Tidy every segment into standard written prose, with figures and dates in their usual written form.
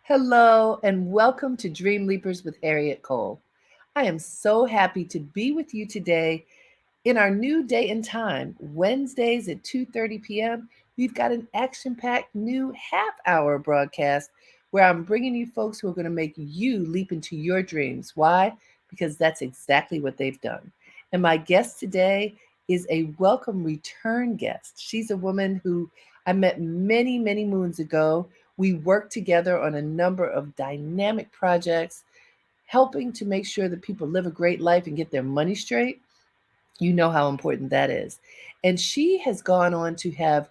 Hello, and welcome to Dreamleapers with Harriette Cole. I am so happy to be with you today in our new day and time, Wednesdays at 2:30 p.m. We've got an action-packed new half-hour broadcast where I'm bringing you folks who are going to make you leap into your dreams. Why? Because that's exactly what they've done. And my guest today is a welcome return guest. She's a woman who I met many, many moons ago. We worked together on a number of dynamic projects, helping to make sure that people live a great life and get their money straight. You know how important that is. And she has gone on to have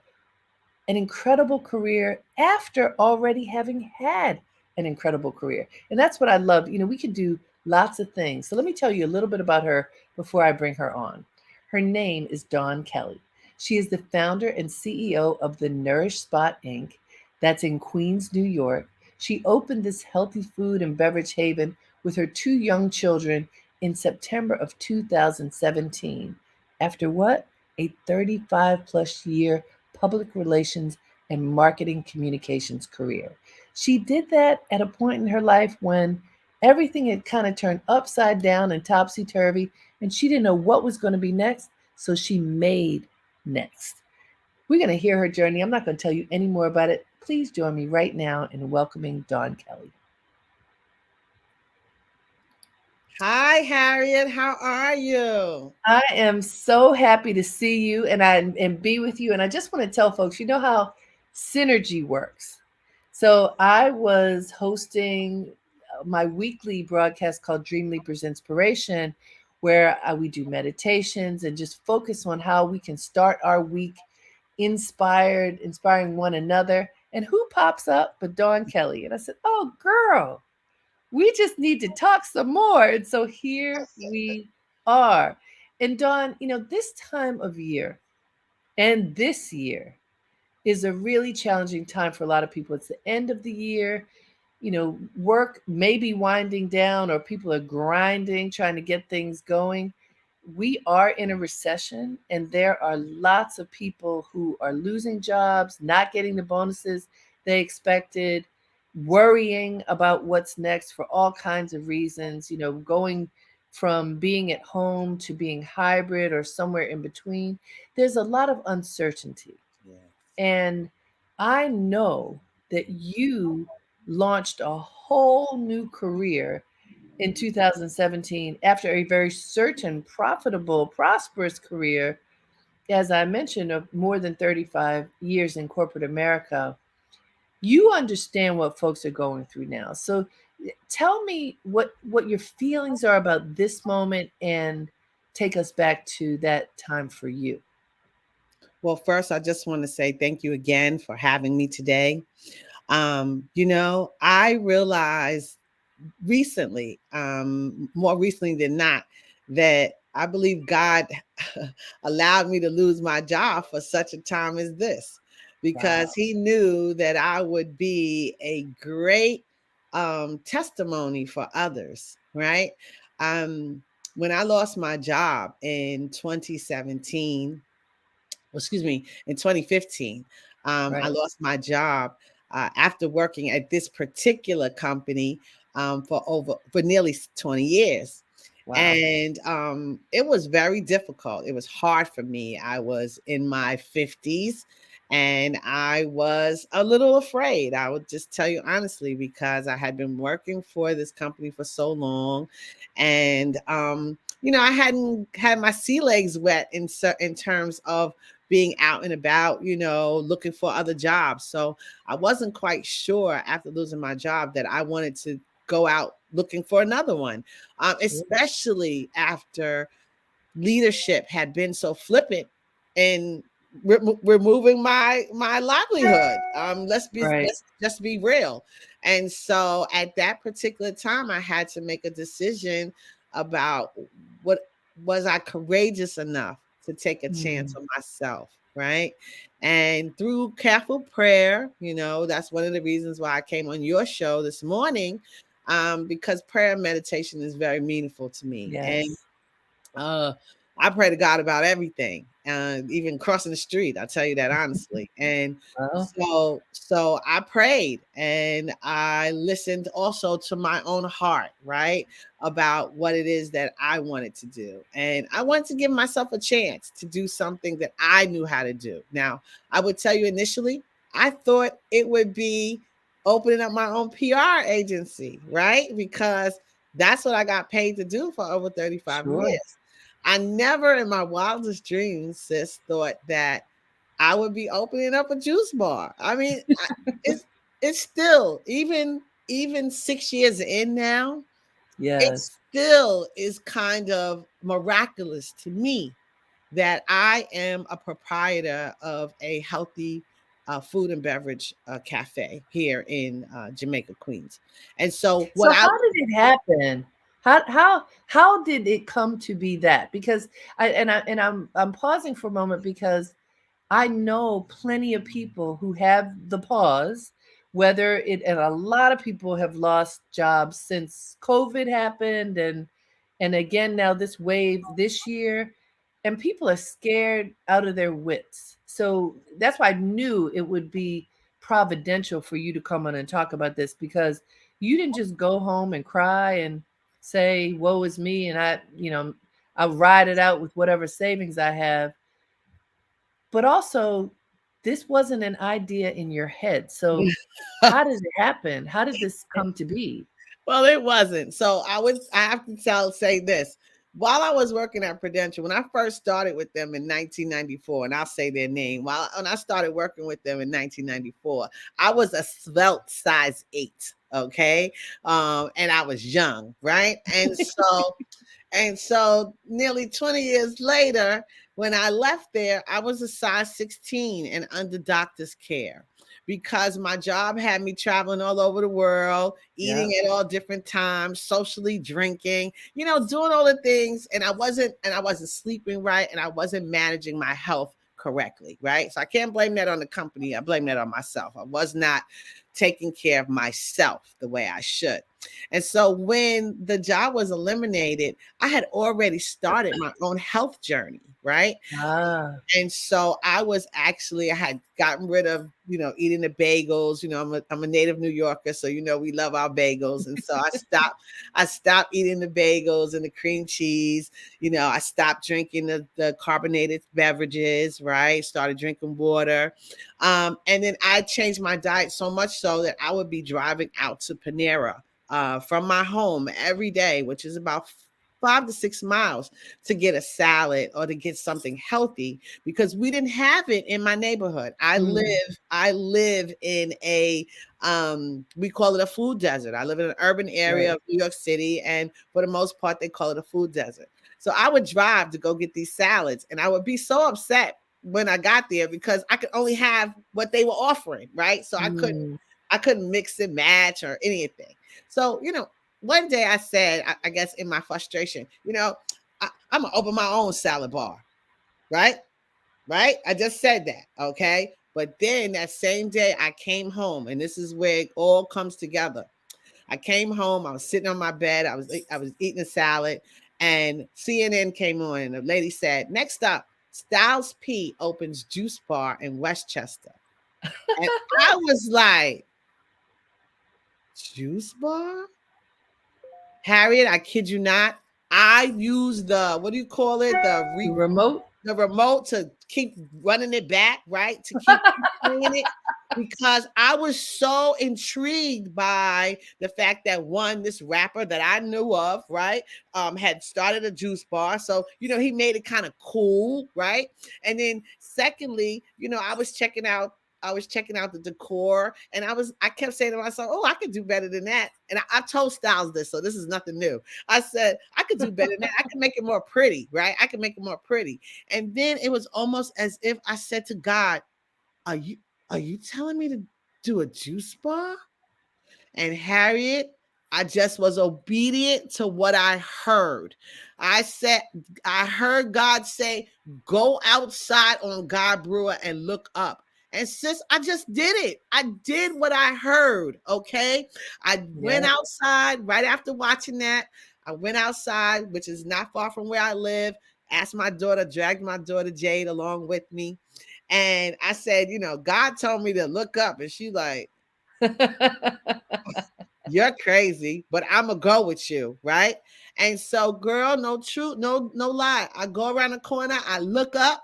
an incredible career after already having had an incredible career. And that's what I love. We can do lots of things. So let me tell you a little bit about her before I bring her on. Her name is Dawn Kelly. She is the founder and CEO of the Nourish Spot Inc. That's in Queens, New York. She opened this healthy food and beverage haven with her two young children in September of 2017. After what? A 35 plus year public relations and marketing communications career. She did that at a point in her life when everything had kind of turned upside down and topsy turvy, and she didn't know what was going to be next, so she made next. We're going to hear her journey. I'm not going to tell you any more about it. Please join me right now in welcoming Dawn Kelly. Hi, Harriet. How are you? I am so happy to see you and be with you. And I just want to tell folks, you know how synergy works. So I was hosting my weekly broadcast called Dreamleapers Inspiration, where we do meditations and just focus on how we can start our week inspiring one another. And who pops up but Dawn Kelly? And I said, "Oh, girl, we just need to talk some more." And so here we are. And Dawn, this time of year and this year is a really challenging time for a lot of people. It's the end of the year. Work may be winding down or people are grinding, trying to get things going. We are in a recession, and there are lots of people who are losing jobs, not getting the bonuses they expected, worrying about what's next for all kinds of reasons, going from being at home to being hybrid or somewhere in between. There's a lot of uncertainty. Yes. And I know that you launched a whole new career in 2017 after a very certain, profitable, prosperous career, as I mentioned, of more than 35 years in corporate America. You understand what folks are going through now. So tell me what your feelings are about this moment and take us back to that time for you. Well, first, I just want to say thank you again for having me today. I realized recently, more recently than not, that I believe God allowed me to lose my job for such a time as this Wow. because He knew that I would be a great testimony for others, right? Um, when I lost my job in 2017, excuse me, in 2015, I Right. lost my job after working at this particular company for nearly 20 years. Wow. And it was very difficult. It was hard for me. I was in my 50s and I was a little afraid. I would just tell you honestly, because I had been working for this company for so long. And, I hadn't had my sea legs wet in terms of being out and about, looking for other jobs. So I wasn't quite sure after losing my job that I wanted to go out looking for another one, especially after leadership had been so flippant in removing my livelihood. Right. Let's just be real. And so at that particular time, I had to make a decision about what was I courageous enough to take a chance Mm. on myself, right? And through careful prayer, that's one of the reasons why I came on your show this morning, because prayer and meditation is very meaningful to me. And Yes. uh, I pray to God about everything, even crossing the street. I tell you that honestly. And Well, so I prayed and I listened also to my own heart, right, about what it is that I wanted to do. And I wanted to give myself a chance to do something that I knew how to do. Now, I would tell you initially, I thought it would be opening up my own PR agency, right? Because that's what I got paid to do for over 35 sure. years. I never in my wildest dreams, sis, thought that I would be opening up a juice bar. I mean, it's it's still even 6 years in now, it Yes. still is kind of miraculous to me that I am a proprietor of a healthy food and beverage cafe here in Jamaica, Queens. And so what So I how did it happen? How did it come to be that? Because I'm pausing for a moment because I know plenty of people who have the pause, whether it and a lot of people have lost jobs since COVID happened and again now this wave this year, and people are scared out of their wits. So that's why I knew it would be providential for you to come on and talk about this because you didn't just go home and cry and say, woe is me, and I'll ride it out with whatever savings I have, but also this wasn't an idea in your head. So how did it happen? How did this come to be? Well, it wasn't. So I have to say this. While I was working at Prudential, when I first started with them in 1994, and I'll say their name, when I started working with them in 1994, I was a svelte size 8. Okay. And I was young, right? And so nearly 20 years later, when I left there, I was a size 16 and under doctor's care because my job had me traveling all over the world, Yeah. eating at all different times, socially drinking, doing all the things. And I wasn't sleeping right, and I wasn't managing my health correctly, right? So I can't blame that on the company. I blame that on myself. I was not taking care of myself the way I should. And so when the job was eliminated, I had already started my own health journey, right? Ah. And so I had gotten rid of, eating the bagels. I'm a native New Yorker, so we love our bagels. And so I stopped eating the bagels and the cream cheese. I stopped drinking the carbonated beverages, right? Started drinking water. And then I changed my diet so much so that I would be driving out to Panera from my home every day, which is about 5 to 6 miles, to get a salad or to get something healthy because we didn't have it in my neighborhood. I Mm, live in we call it a food desert. I live in an urban area right. of New York City, and for the most part, they call it a food desert. So I would drive to go get these salads, and I would be so upset when I got there because I could only have what they were offering, right? So I couldn't Mm, I couldn't mix and match or anything. So, one day I said, I guess in my frustration, I'm gonna open my own salad bar, right? Right? I just said that, okay? But then that same day I came home, and this is where it all comes together. I came home, I was sitting on my bed, I was eating a salad, and CNN came on, and the lady said, "Next up, Styles P opens juice bar in Westchester." And I was like, "Juice bar?" Harriet, I kid you not. I use the, what do you call it? the remote? The remote to keep running it back, right? To keep playing it, because I was so intrigued by the fact that, one, this rapper that I knew of, right, had started a juice bar. So, he made it kind of cool, right? And then secondly, I was checking out the decor, and I kept saying to myself, "Oh, I could do better than that." And I told Styles this, so this is nothing new. I said, "I could do better than that. I could make it more pretty, right? I could make it more pretty." And then it was almost as if I said to God, "Are you telling me to do a juice bar?" And Harriet, I just was obedient to what I heard. I heard God say, "Go outside on God Brewer and look up." And sis, I just did it. I did what I heard. Okay. I went Yeah. outside right after watching that. I went outside, which is not far from where I live. asked my daughter, dragged my daughter Jade along with me. And I said, God told me to look up. And she like, you're crazy, but I'm gonna go with you, right? And so, girl, no truth, no lie. I go around the corner, I look up,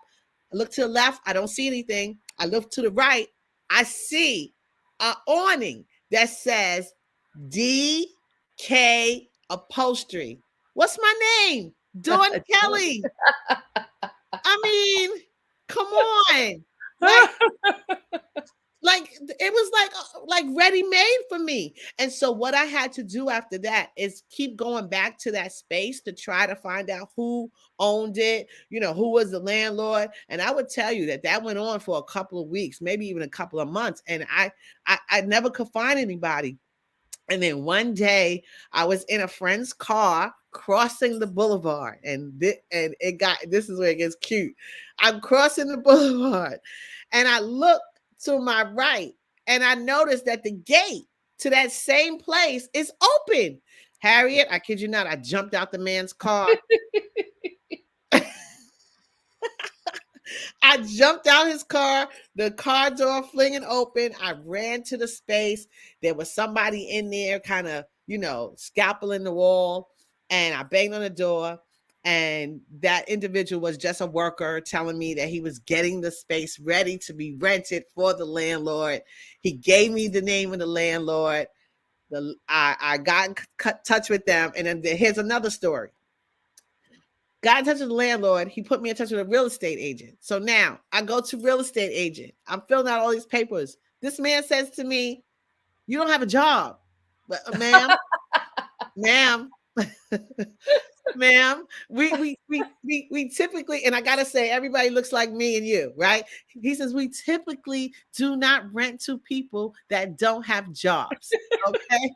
I look to the left, I don't see anything. I look to the right, I see a awning that says DK Upholstery. What's my name? Dawn Kelly. I mean, come on. Like, it was like ready made for me. And so what I had to do after that is keep going back to that space to try to find out who owned it, who was the landlord. And I would tell you that went on for a couple of weeks, maybe even a couple of months, and I never could find anybody. And then one day I was in a friend's car crossing the boulevard, and this is where it gets cute. I'm crossing the boulevard and I look to my right and I noticed that the gate to that same place is open. Harriette, I kid you not, I jumped out the man's car. I jumped out his car, the car door flinging open. I ran to the space. There was somebody in there kind of, scalpeling the wall. And I banged on the door. And that individual was just a worker telling me that he was getting the space ready to be rented for the landlord. He gave me the name of the landlord. I got in touch with them. And then here's another story. Got in touch with the landlord. He put me in touch with a real estate agent. So now I go to real estate agent. I'm filling out all these papers. This man says to me, "You don't have a job." But ma'am, ma'am, we typically, and I gotta say, everybody looks like me and you, right? He says we typically do not rent to people that don't have jobs. Okay.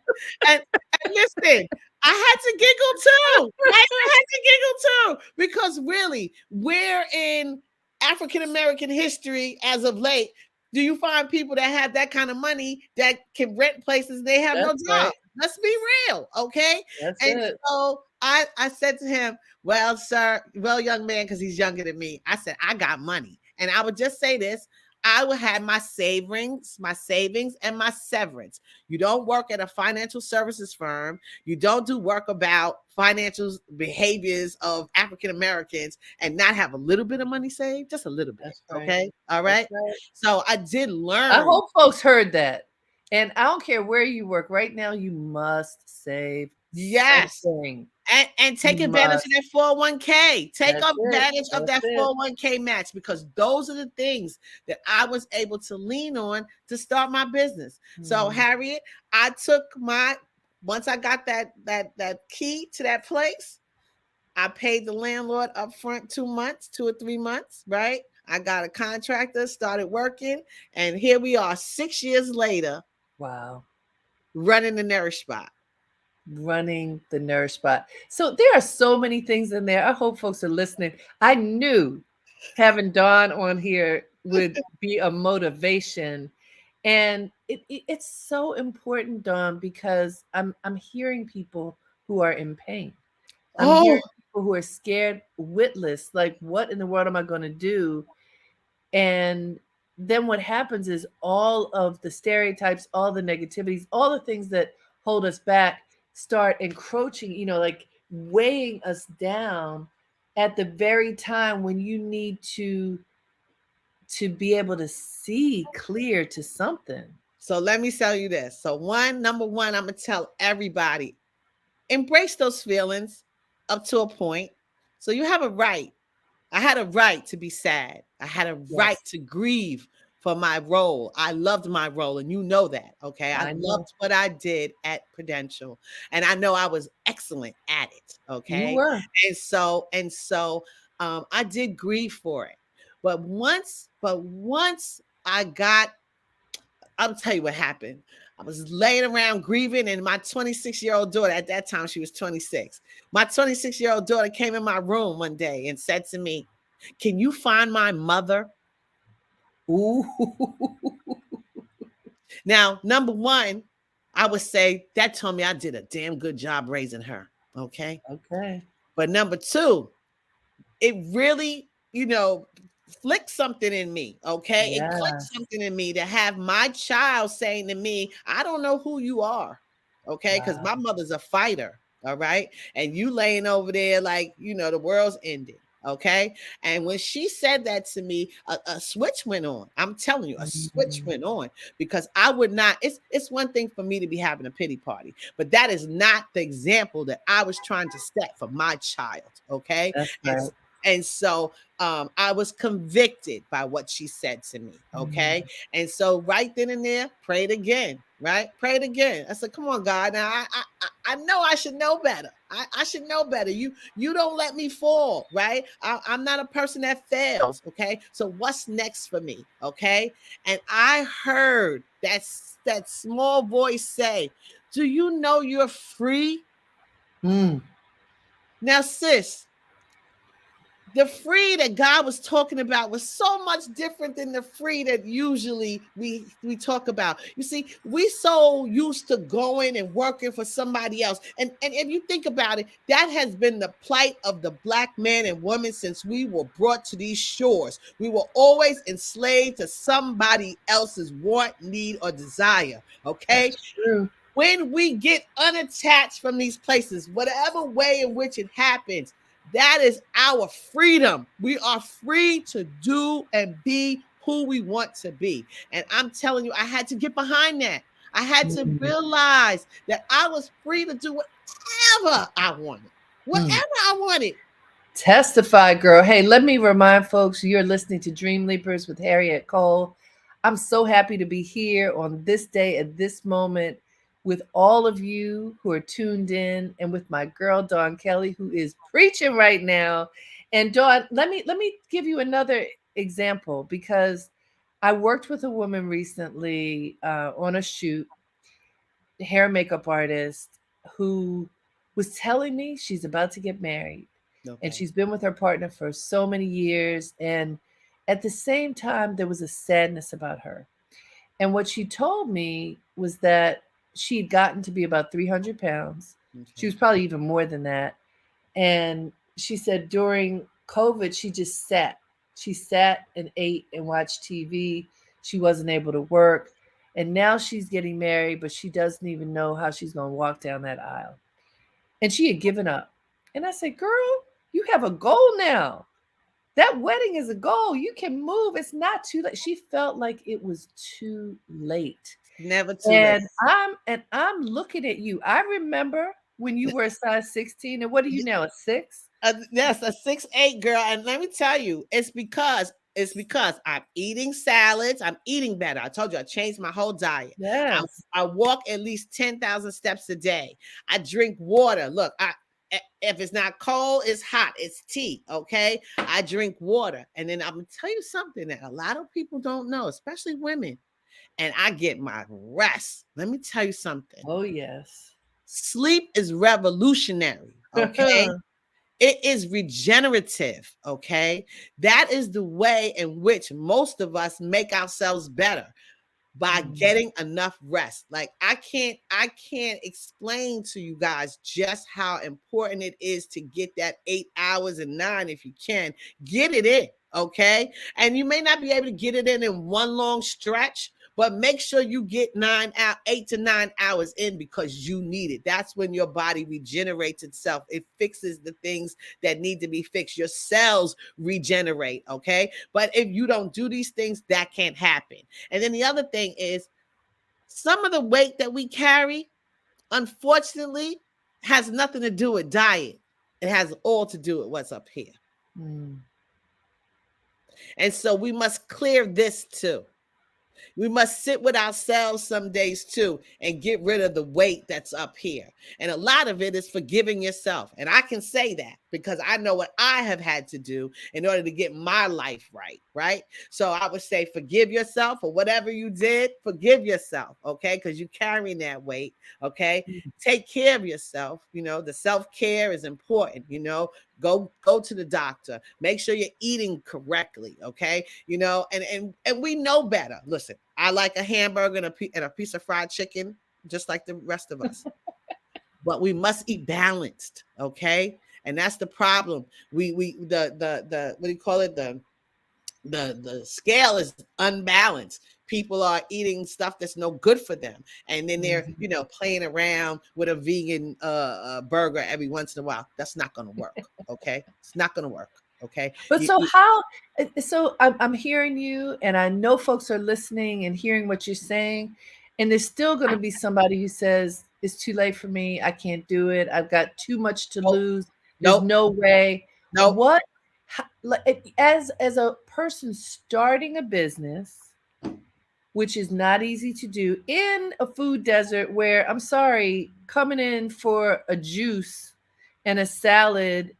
And listen, I had to giggle too. Right? I had to giggle too. Because really, where in African American history as of late do you find people that have that kind of money that can rent places and they have no job? Right. Let's be real, okay? That's and it. so I said to him, "Well, sir, young man," because he's younger than me. I said, "I got money." And I would just say this: I would have my savings, and my severance. You don't work at a financial services firm. You don't do work about financial behaviors of African Americans and not have a little bit of money saved, just a little bit. Right. Okay. All right? Right. So I did learn. I hope folks heard that. And I don't care where you work right now, you must save. Yes. Something. And take advantage of that 401k. Take advantage of that 401k match, because those are the things that I was able to lean on to start my business. So Harriette, I took once I got that key to that place, I paid the landlord up front 2 months, 2 or 3 months, right? I got a contractor, started working, and here we are 6 years later. Wow. Running the Nourish Spot. So there are so many things in there. I hope folks are listening. I knew having Dawn on here would be a motivation. And it's so important, Dawn, because I'm hearing people who are in pain. I'm hearing people who are scared, witless, like, what in the world am I going to do? And then what happens is all of the stereotypes, all the negativities, all the things that hold us back start encroaching, like weighing us down at the very time when you need to be able to see clear to something. So let me tell you this. So number one, I'm going to tell everybody, embrace those feelings up to a point. So you have a right. I had a right to be sad. I had a right to grieve for my role. I loved my role, and you know that, okay? I loved what I did at Prudential, and I know I was excellent at it, okay? You were. And so I did grieve for it. But once I'll tell you what happened. I was laying around grieving, and my 26-year-old daughter, at that time she was 26. My 26-year-old daughter came in my room one day and said to me, "Can you find my mother?" Ooh. Now, number one, I would say that told me I did a damn good job raising her. Okay. Okay. But number two, it really, flicked something in me. Okay. It clicked Yeah. something in me to have my child saying to me, I don't know who you are. Okay. Because Wow. my mother's a fighter. All right. And you laying over there like, the world's ending. Okay. And when she said that to me, a switch went on. I'm telling you, a switch Mm, went on because I would not. It's one thing for me to be having a pity party, but that is not the example that I was trying to set for my child. Okay. that's And right. and so I was convicted by what she said to me. Mm, Okay. And so right then and there, prayed again, right? Prayed again. I said, come on, God. Now I know I should know better. I should know better. You don't let me fall, right? I'm not a person that fails. Okay. So what's next for me? Okay. And I heard that small voice say, do you know you're free? mm, Now, sis, the free that God was talking about was so much different than the free that usually we talk about. You see, we so used to going and working for somebody else. And if you think about it, that has been the plight of the black man and woman since we were brought to these shores. We were always enslaved to somebody else's want, need, or desire. Okay. that's true. When we get unattached from these places, whatever way in which it happens, that is our freedom. We are free to do and be who we want to be. And I'm telling you, I had to get behind that. I had to Mm, realize that I was free to do whatever I wanted. mm. Whatever I wanted. Testify, girl. Hey, let me remind folks you're listening to Dream Leapers with Harriette Cole. I'm so happy to be here on this day at this moment with all of you who are tuned in and with my girl Dawn Kelly who is preaching right now. And Dawn, let me give you another example because I worked with a woman recently on a shoot, hair and makeup artist who was telling me she's about to get married and Okay. she's been with her partner for so many years, and at the same time there was a sadness about her. And what she told me was that she had gotten to be about 300 pounds. She was Okay. probably even more than that. And she said during COVID she just sat, she sat and ate and watched TV. She wasn't able to work, and now she's getting married, but she doesn't even know how she's going to walk down that aisle. And she had given up. And I said, girl, you have a goal now. That wedding is a goal. You can move. It's not too late. She felt like it was too late. Never too late. And I'm looking at you. I remember when you were a size 16, and what are you now, a 6? Yes, a 6'8" girl. And let me tell you, it's because I'm eating salads. I'm eating better. I told you I changed my whole diet. I, Yes. I walk at least 10,000 steps a day. I drink water. Look, if it's not cold, it's hot. It's tea. Okay. I drink water. And then I'm gonna tell you something that a lot of people don't know, especially women. And I get my rest. Let me tell you something. Oh, yes. Sleep is revolutionary. Okay. It is regenerative, okay? That is the way in which most of us make ourselves better by Mm, getting enough rest. Like I can't explain to you guys just how important it is to get that 8 hours and 9 if you can. Get it in, okay? And you may not be able to get it in one long stretch, but make sure you get 8 to 9 hours in because you need it. That's when your body regenerates itself. It fixes the things that need to be fixed. Your cells regenerate, okay? But if you don't do these things, that can't happen. And then the other thing is some of the weight that we carry, unfortunately, has nothing to do with diet. It has all to do with what's up here. mm, And so we must clear this too. We must sit with ourselves some days too and get rid of the weight that's up here. And a lot of it is forgiving yourself. And I can say that because I know what I have had to do in order to get my life right, right? So I would say forgive yourself for whatever you did, forgive yourself, okay? Because you're carrying that weight, okay? mm, Take care of yourself. The self-care is important, go to the doctor, make sure you're eating correctly, okay? And we know better. Listen, I like a hamburger and a piece of fried chicken just like the rest of us, but we must eat balanced, okay? And that's the problem. We the what do you call it? The scale is unbalanced. People are eating stuff that's no good for them, and then they're Mhm. playing around with a vegan burger every once in a while. That's not going to work. Okay, it's not going to work. Okay, But so so I'm hearing you, and I know folks are listening and hearing what you're saying, and there's still going to be somebody who says it's too late for me. I can't do it. I've got too much to nope, lose. There's nope, no way. nope. What as a person starting a business, which is not easy to do in a food desert where I'm sorry, coming in for a juice and a salad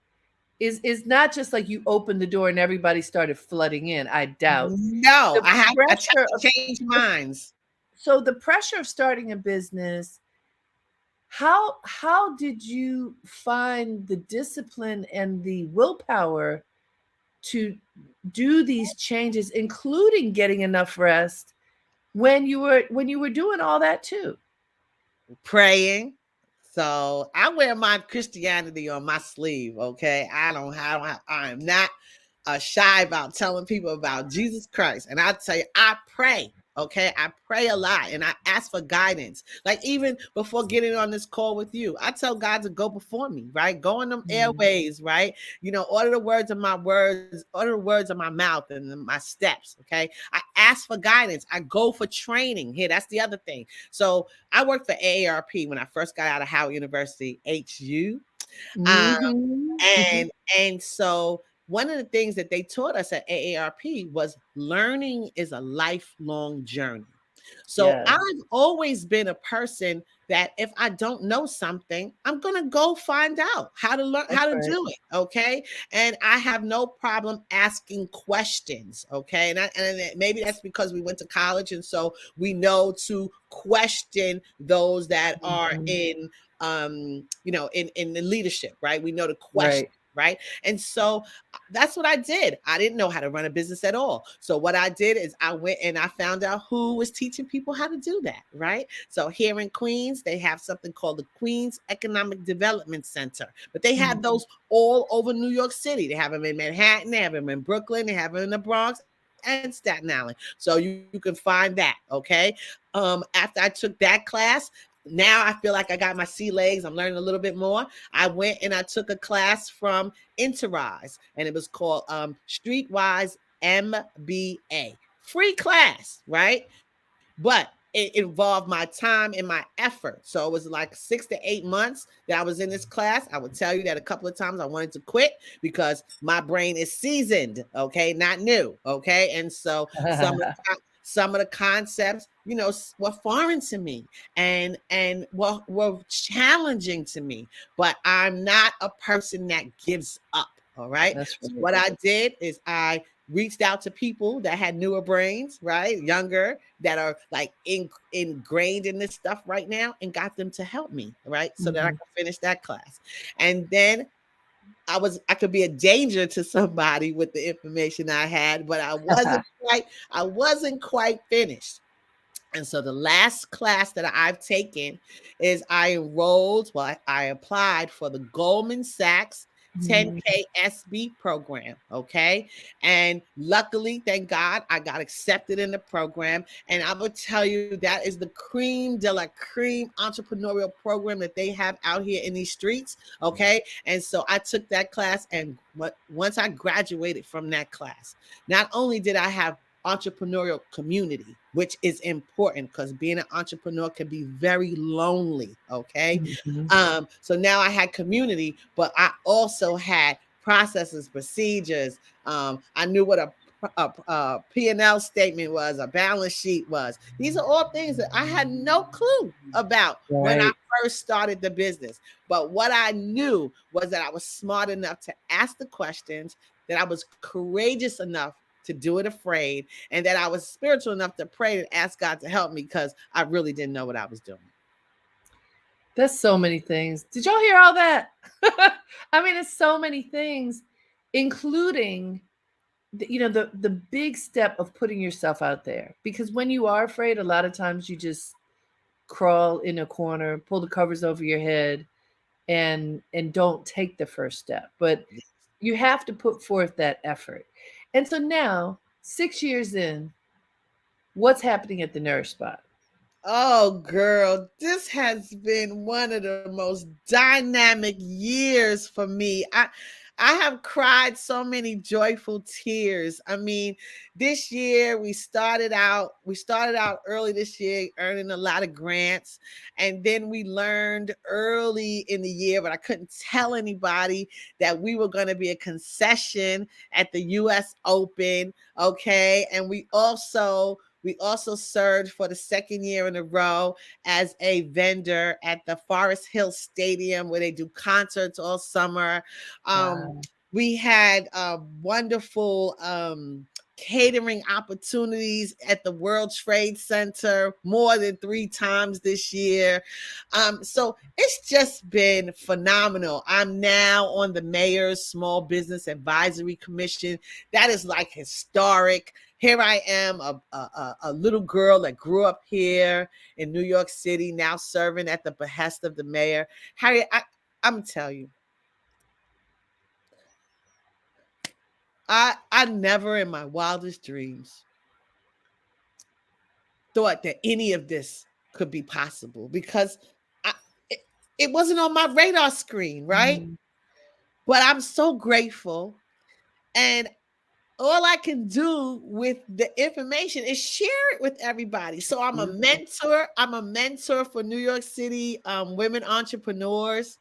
is not just like you opened the door and everybody started flooding in. I doubt. No, The I tend pressure of to change minds. so the pressure of starting a business, how did you find the discipline and the willpower to do these changes, including getting enough rest when you were doing all that too? Praying. So I wear my Christianity on my sleeve. Okay, I am not shy about telling people about Jesus Christ. And I tell you, I pray. Okay, I pray a lot and I ask for guidance. Like even before getting on this call with you, I tell God to go before me, right? Go in them Mhm. airways, right? Order the words, order the words of my mouth and my steps. Okay, I ask for guidance. I go for training. Here, that's the other thing. So I worked for AARP when I first got out of Howard University, HU. Um, Mhm. Mhm. and so one of the things that they taught us at AARP was learning is a lifelong journey. So Yes, I've always been a person that if I don't know something, I'm going to go find out how to learn that's how to right. do it, okay? And I have no problem asking questions, okay? And maybe that's because we went to college and so we know to question those that are Mhm. in the leadership, right? We know to question, Right. right? And so that's what I did. I didn't know how to run a business at all. So what I did is I went and I found out who was teaching people how to do that, right? So here in Queens, they have something called the Queens Economic Development Center, but they have Mhm. those all over New York City. They have them in Manhattan, they have them in Brooklyn, they have them in the Bronx and Staten Island. So you can find that, okay? After I took that class, now I feel like I got my sea legs. I'm learning a little bit more. I went and I took a class from Enterprise, and it was called Streetwise MBA. Free class, right? But it involved my time and my effort. So it was like 6 to 8 months that I was in this class. I would tell you that a couple of times I wanted to quit because my brain is seasoned, okay, not new, okay. And so some of the concepts, were foreign to me and were challenging to me. But I'm not a person that gives up. All right. That's So right. what I did is I reached out to people that had newer brains, right? Younger, that are like ingrained in this stuff right now, and got them to help me, right? So that I Mhm. could finish that class. And then I could be a danger to somebody with the information I had, but I wasn't quite finished. And so the last class that I've taken is I enrolled, well, I applied for the Goldman Sachs Mhm. 10K SB program. Okay. And luckily, thank God, I got accepted in the program. And I will tell you that is the cream de la cream entrepreneurial program that they have out here in these streets. Okay. And so I took that class. And once I graduated from that class, not only did I have entrepreneurial community, which is important because being an entrepreneur can be very lonely. Okay. Mhm. So now I had community, but I also had processes, procedures. I knew what a P&L statement was, a balance sheet was. These are all things that I had no clue about when I Right. first started the business. But what I knew was that I was smart enough to ask the questions, that I was courageous enough to do it afraid, and that I was spiritual enough to pray and ask God to help me because I really didn't know what I was doing. That's so many things. Did y'all hear all that? I mean, it's so many things, including the big step of putting yourself out there. Because when you are afraid, a lot of times you just crawl in a corner, pull the covers over your head, and don't take the first step. But you have to put forth that effort. And so now, 6 years in, what's happening at the Nourish Spot? Oh, girl, this has been one of the most dynamic years for me. I have cried so many joyful tears. I mean, this year we started out early this year earning a lot of grants, and then we learned early in the year, but I couldn't tell anybody, that we were going to be a concession at the US Open, okay? And we also served for the second year in a row as a vendor at the Forest Hill Stadium, where they do concerts all summer. Um, Wow. we had wonderful catering opportunities at the World Trade Center more than 3 times this year. So it's just been phenomenal. I'm now on the Mayor's Small Business Advisory Commission. That is like historic. Here I am, a little girl that grew up here in New York City, now serving at the behest of the mayor. Harriet, I'm gonna tell you, I never in my wildest dreams thought that any of this could be possible, because I, it, it wasn't on my radar screen, right? Mhm. But I'm so grateful, and all I can do with the information is share it with everybody. So I'm a Beautiful. mentor. I'm a mentor for New York City women entrepreneurs.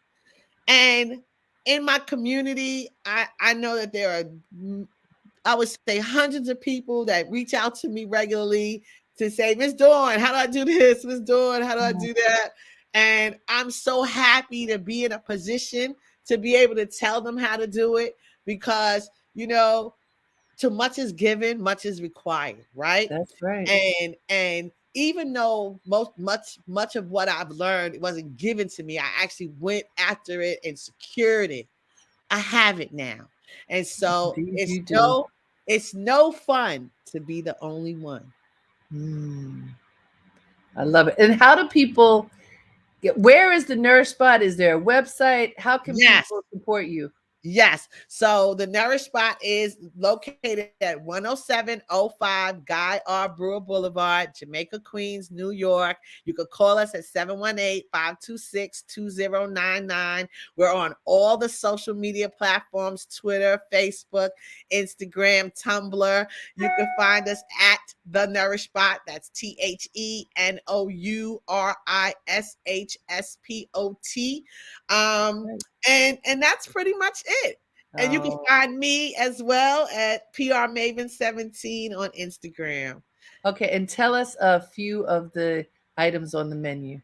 And in my community, I know that there are, I would say, hundreds of people that reach out to me regularly to say, Miss Dawn, how do I do this? Miss Dawn, how do I Mhm. do that? And I'm so happy to be in a position to be able to tell them how to do it, because, too much is given, much is required, right? That's right. And even though much of what I've learned wasn't given to me, I actually went after it and secured it. I have it now. And so Indeed, it's you do. no fun to be the only one. Mm, I love it. And how do people get, where is the Nourish Spot? Is there a website? How can Yes. people support you? Yes. So the Nourish Spot is located at 10705 Guy R. Brewer Boulevard, Jamaica, Queens, New York. You could call us at 718-526-2099. We're on all the social media platforms: Twitter, Facebook, Instagram, Tumblr. You can find us at The Nourish Spot. That's TheNourishSpot. Right. And that's pretty much it. And you can Oh, find me as well at PR Maven 17 on Instagram. okay. And tell us a few of the items on the menu.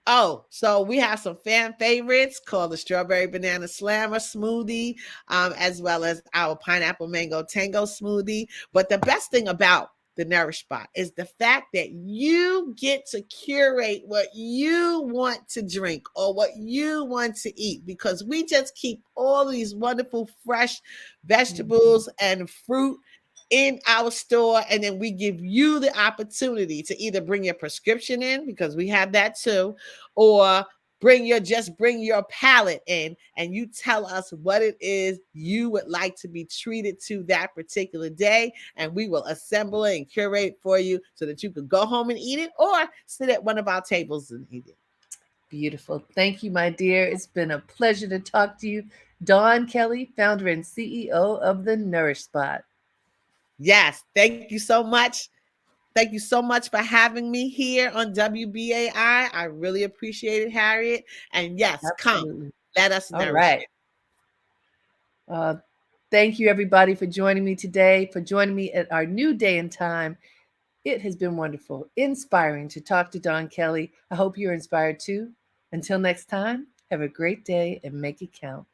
Oh, so we have some fan favorites called the Strawberry Banana Slammer smoothie, as well as our Pineapple Mango Tango smoothie. But the best thing about the Nourish Spot is the fact that you get to curate what you want to drink or what you want to eat, because we just keep all these wonderful fresh Mhm. vegetables and fruit in our store, and then we give you the opportunity to either bring your prescription in, because we have that too, or bring your palate in, and you tell us what it is you would like to be treated to that particular day, and we will assemble it and curate it for you so that you could go home and eat it, or sit at one of our tables and eat it. Beautiful. Thank you, my dear. It's been a pleasure to talk to you. Dawn Kelly, founder and CEO of the Nourish Spot. Yes, thank you so much. Thank you so much for having me here on WBAI. I really appreciate it, Harriet. And yes, come, Absolutely. let us All nourish right. you. Uh, thank you, everybody, for joining me today, for joining me at our new day and time. It has been wonderful, inspiring to talk to Dawn Kelly. I hope you're inspired too. Until next time, have a great day and make it count.